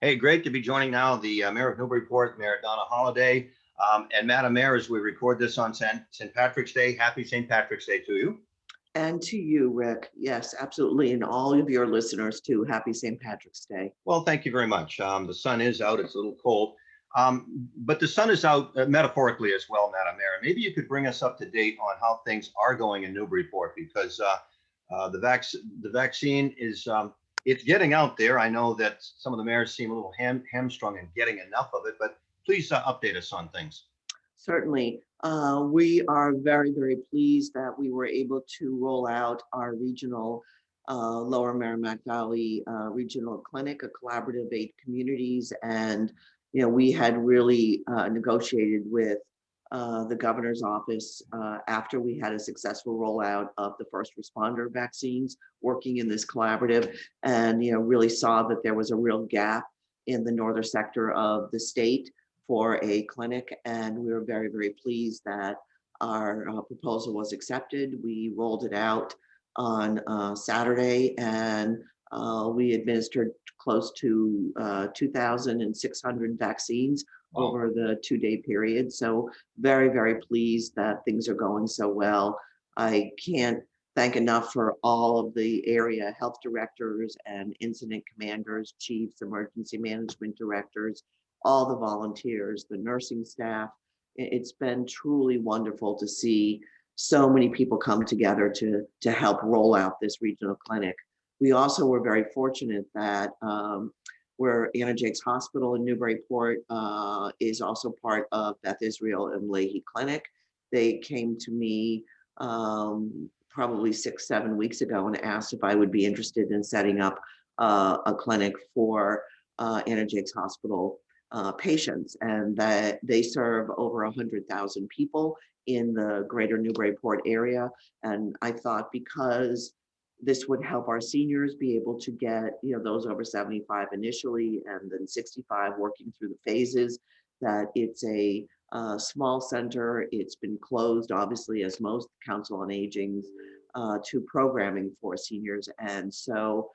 Hey, great to be joining now the Mayor of Newburyport, Mayor Donna Holaday. And Madam Mayor, as we record this on St. Patrick's Day, happy St. Patrick's Day to you. And to you, Rick. Yes, absolutely. And all of your listeners too. Happy St. Patrick's Day. Well, thank you very much. The sun is out, it's a little cold, but the sun is out metaphorically as well, Madam Mayor. Maybe you could bring us up to date on how things are going in Newburyport because the vaccine is it's getting out there. I know that some of the mayors seem a little hamstrung in getting enough of it, but please update us on things. Certainly. We are very, very pleased that we were able to roll out our regional Lower Merrimack Valley Regional Clinic, a collaborative of 8 communities. And, we had really negotiated with the governor's office after we had a successful rollout of the first responder vaccines working in this collaborative, and, really saw that there was a real gap in the northern sector of the state for a clinic, and we were very, very pleased that our proposal was accepted. We rolled it out on Saturday, and we administered close to 2,600 vaccines over the 2-day period. So very, very pleased that things are going so well. I can't thank enough for all of the area health directors and incident commanders, chiefs, emergency management directors, all the volunteers, the nursing staff. It's been truly wonderful to see so many people come together to help roll out this regional clinic. We also were very fortunate that where Anna Jake's Hospital in Newburyport is also part of Beth Israel and Leahy Clinic. They came to me probably 6-7 weeks ago and asked if I would be interested in setting up a clinic for Anna Jake's Hospital patients, and that they serve over 100,000 people in the greater Newburyport area. And I thought, because this would help our seniors be able to get, those over 75 initially, and then 65 working through the phases, that it's a small center. It's been closed, obviously, as most Council on Aging's to programming for seniors. And so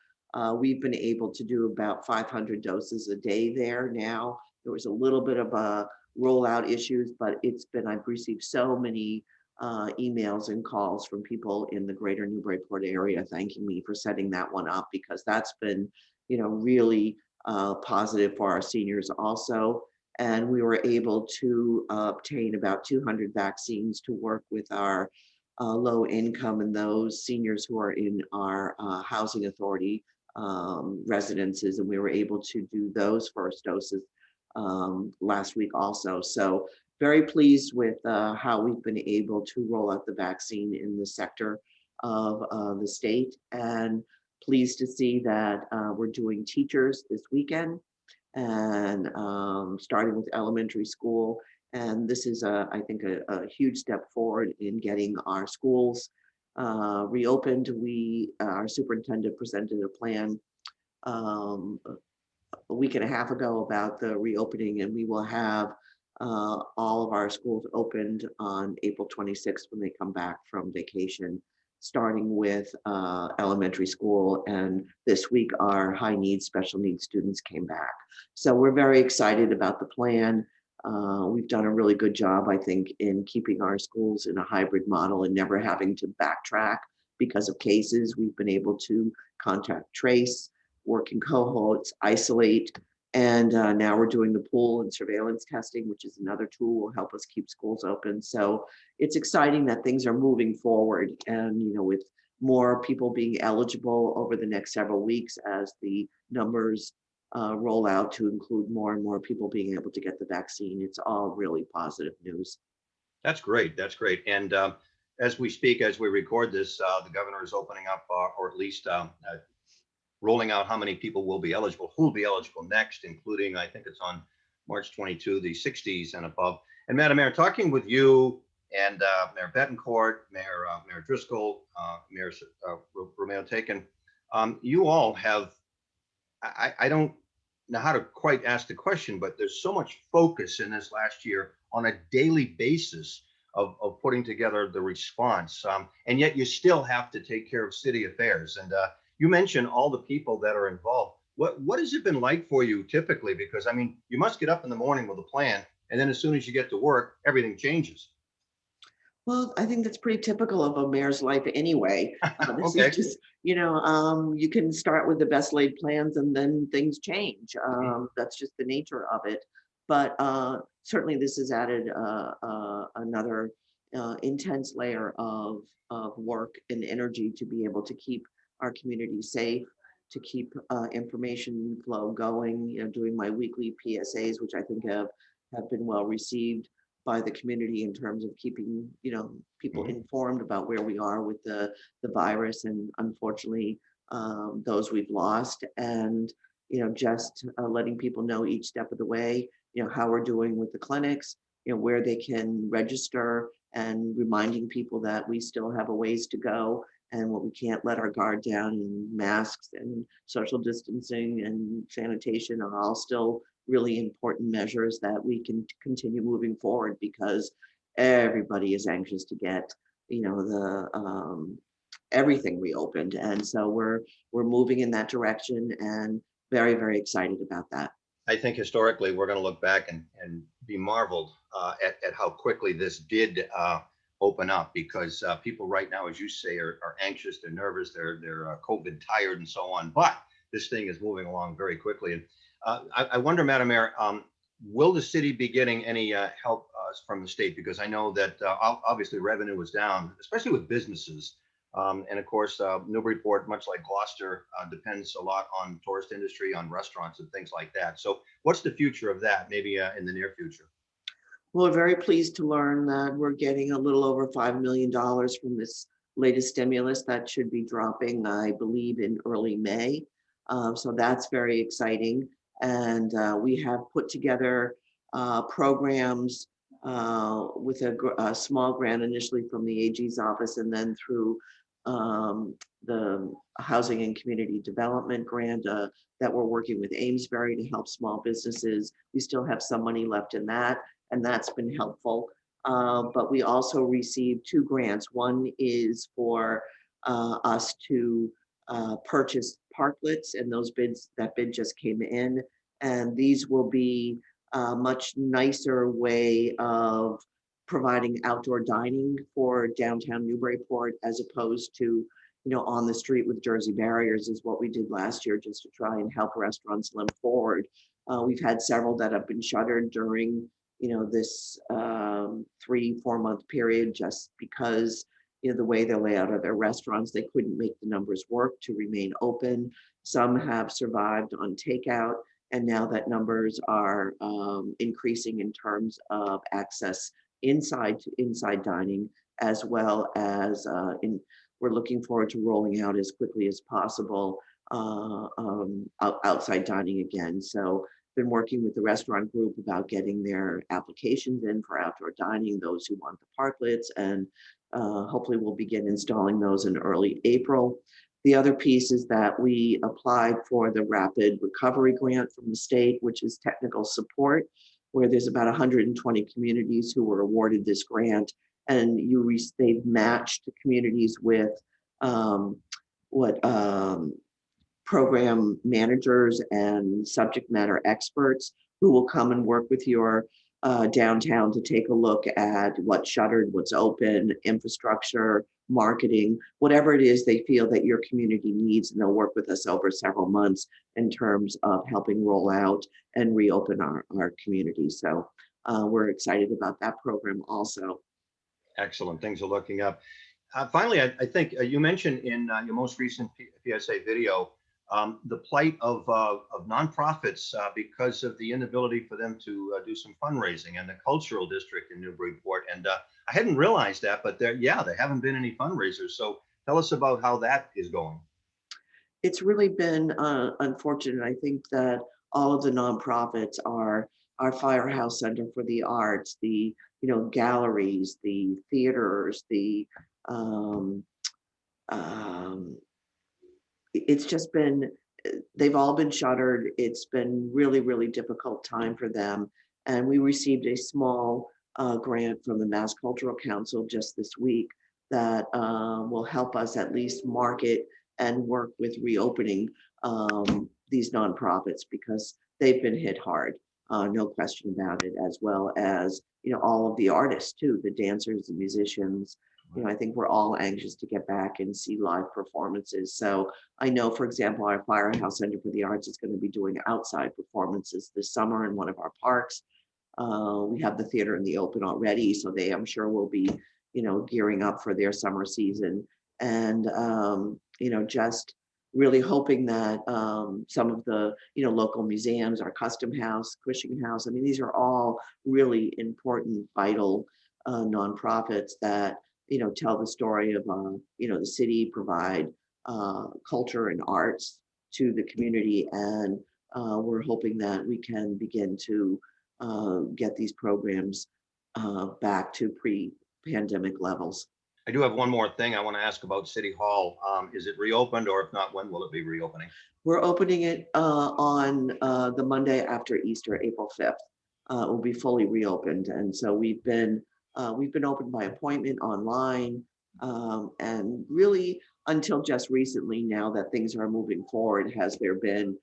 we've been able to do about 500 doses a day there now. There was a little bit of a rollout issues, but I've received so many emails and calls from people in the greater Newburyport area thanking me for setting that one up, because that's been, really positive for our seniors also. And we were able to obtain about 200 vaccines to work with our low income and those seniors who are in our housing authority residences. And we were able to do those first doses last week also. So very pleased with how we've been able to roll out the vaccine in the sector of the state, and pleased to see that we're doing teachers this weekend, and starting with elementary school. And this is, I think, a huge step forward in getting our schools reopened. Our superintendent presented a plan a week and a half ago about the reopening, and we will have all of our schools opened on April 26th when they come back from vacation, starting with elementary school. And this week, our high needs, special needs students came back. So we're very excited about the plan. We've done a really good job, I think, in keeping our schools in a hybrid model and never having to backtrack because of cases. We've been able to contact trace, work in cohorts, isolate, and now we're doing the pool and surveillance testing, which is another tool will help us keep schools open. So it's exciting that things are moving forward, and with more people being eligible over the next several weeks as the numbers roll out to include more and more people being able to get the vaccine. It's all really positive news. That's great. That's great. And as we speak, as we record this, the governor is opening up, or at least rolling out how many people will be eligible, who will be eligible next, including, I think it's on March 22, the 60s and above. And Madam Mayor, talking with you and Mayor Betancourt, Mayor Driscoll, Mayor Romeo-Taken, you all have, I don't know how to quite ask the question, but there's so much focus in this last year on a daily basis of putting together the response. And yet you still have to take care of city affairs. And you mentioned all the people that are involved. What has it been like for you typically? Because I mean, you must get up in the morning with a plan, and then as soon as you get to work, everything changes. Well, I think that's pretty typical of a mayor's life anyway. This is Okay. just, you can start with the best laid plans and then things change. Mhm. That's just the nature of it. But certainly this has added another intense layer of work and energy to be able to keep our community safe, to keep information flow going, doing my weekly PSAs, which I think have been well received by the community in terms of keeping, people Mhm. informed about where we are with the virus and unfortunately those we've lost, and just letting people know each step of the way, how we're doing with the clinics, where they can register, and reminding people that we still have a ways to go, and what we can't let our guard down, and masks and social distancing and sanitation are all still really important measures that we can continue moving forward, because everybody is anxious to get the everything reopened, and so we're moving in that direction and very, very excited about that. I think historically we're going to look back and be marveled at how quickly this did open up because people right now, as you say, are anxious, they're nervous, they're COVID tired and so on. But this thing is moving along very quickly. And I wonder, Madam Mayor, will the city be getting any help from the state? Because I know that obviously revenue was down, especially with businesses. And of course, Newburyport, much like Gloucester, depends a lot on tourist industry, on restaurants and things like that. So what's the future of that, maybe in the near future? Well, we're very pleased to learn that we're getting a little over $5 million from this latest stimulus that should be dropping, I believe, in early May. So that's very exciting. And we have put together programs with a small grant initially from the AG's office, and then through the Housing and Community Development Grant that we're working with Amesbury to help small businesses. We still have some money left in that, and that's been helpful. But we also received two grants. One is for us to purchase parklets, and that bid just came in. And these will be a much nicer way of providing outdoor dining for downtown Newburyport, as opposed to, on the street with Jersey barriers, is what we did last year, just to try and help restaurants limp forward. We've had several that have been shuttered during this 3-4 month period, just because the way they lay out of their restaurants, they couldn't make the numbers work to remain open. Some have survived on takeout, and now that numbers are increasing in terms of access inside dining, as well as we're looking forward to rolling out as quickly as possible outside dining again. So been working with the restaurant group about getting their applications in for outdoor dining, those who want the parklets, and hopefully we'll begin installing those in early April. The other piece is that we applied for the Rapid Recovery Grant from the state, which is technical support, where there's about 120 communities who were awarded this grant, and they've matched communities with what program managers and subject matter experts who will come and work with your downtown to take a look at what's shuttered, what's open, infrastructure, marketing, whatever it is they feel that your community needs. And they'll work with us over several months in terms of helping roll out and reopen our community. So we're excited about that program also. Excellent. Things are looking up. Finally, I think you mentioned in your most recent PSA video the plight of nonprofits because of the inability for them to do some fundraising, and the cultural district in Newburyport. And I hadn't realized that, but there haven't been any fundraisers. So tell us about how that is going. It's really been unfortunate. I think that all of the nonprofits are our firehouse center for the arts, the galleries, the theaters, the um, um, it's just been they've all been shuttered. It's been really, really difficult time for them. And we received a small grant from the Mass Cultural Council just this week that will help us at least market and work with reopening these nonprofits because they've been hit hard, no question about it, as well as, all of the artists too, the dancers, the musicians. I think we're all anxious to get back and see live performances. So I know, for example, our Firehouse Center for the Arts is going to be doing outside performances this summer in one of our parks. We have the theater in the open already, so they, I'm sure, will be, gearing up for their summer season. And, just really hoping that some of the, local museums, our Custom House, Cushing House, I mean, these are all really important, vital nonprofits that, tell the story of, the city, provide culture and arts to the community. And we're hoping that we can begin to get these programs back to pre-pandemic levels. I do have one more thing I want to ask about City Hall. Is it reopened, or if not, when will it be reopening? We're opening it on the Monday after Easter, April 5th. It will be fully reopened. And so we've been open by appointment online, and really until just recently, now that things are moving forward, has there been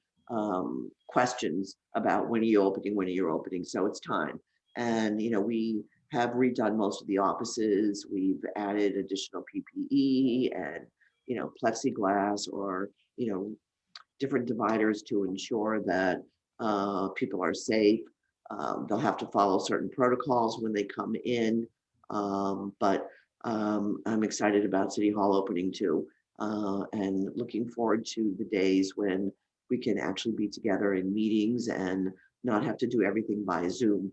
questions about when are you opening, when are you opening? So it's time. And, we have redone most of the offices. We've added additional PPE and, plexiglass, or, different dividers to ensure that people are safe. They'll have to follow certain protocols when they come in. But I'm excited about City Hall opening too, and looking forward to the days when we can actually be together in meetings and not have to do everything via Zoom.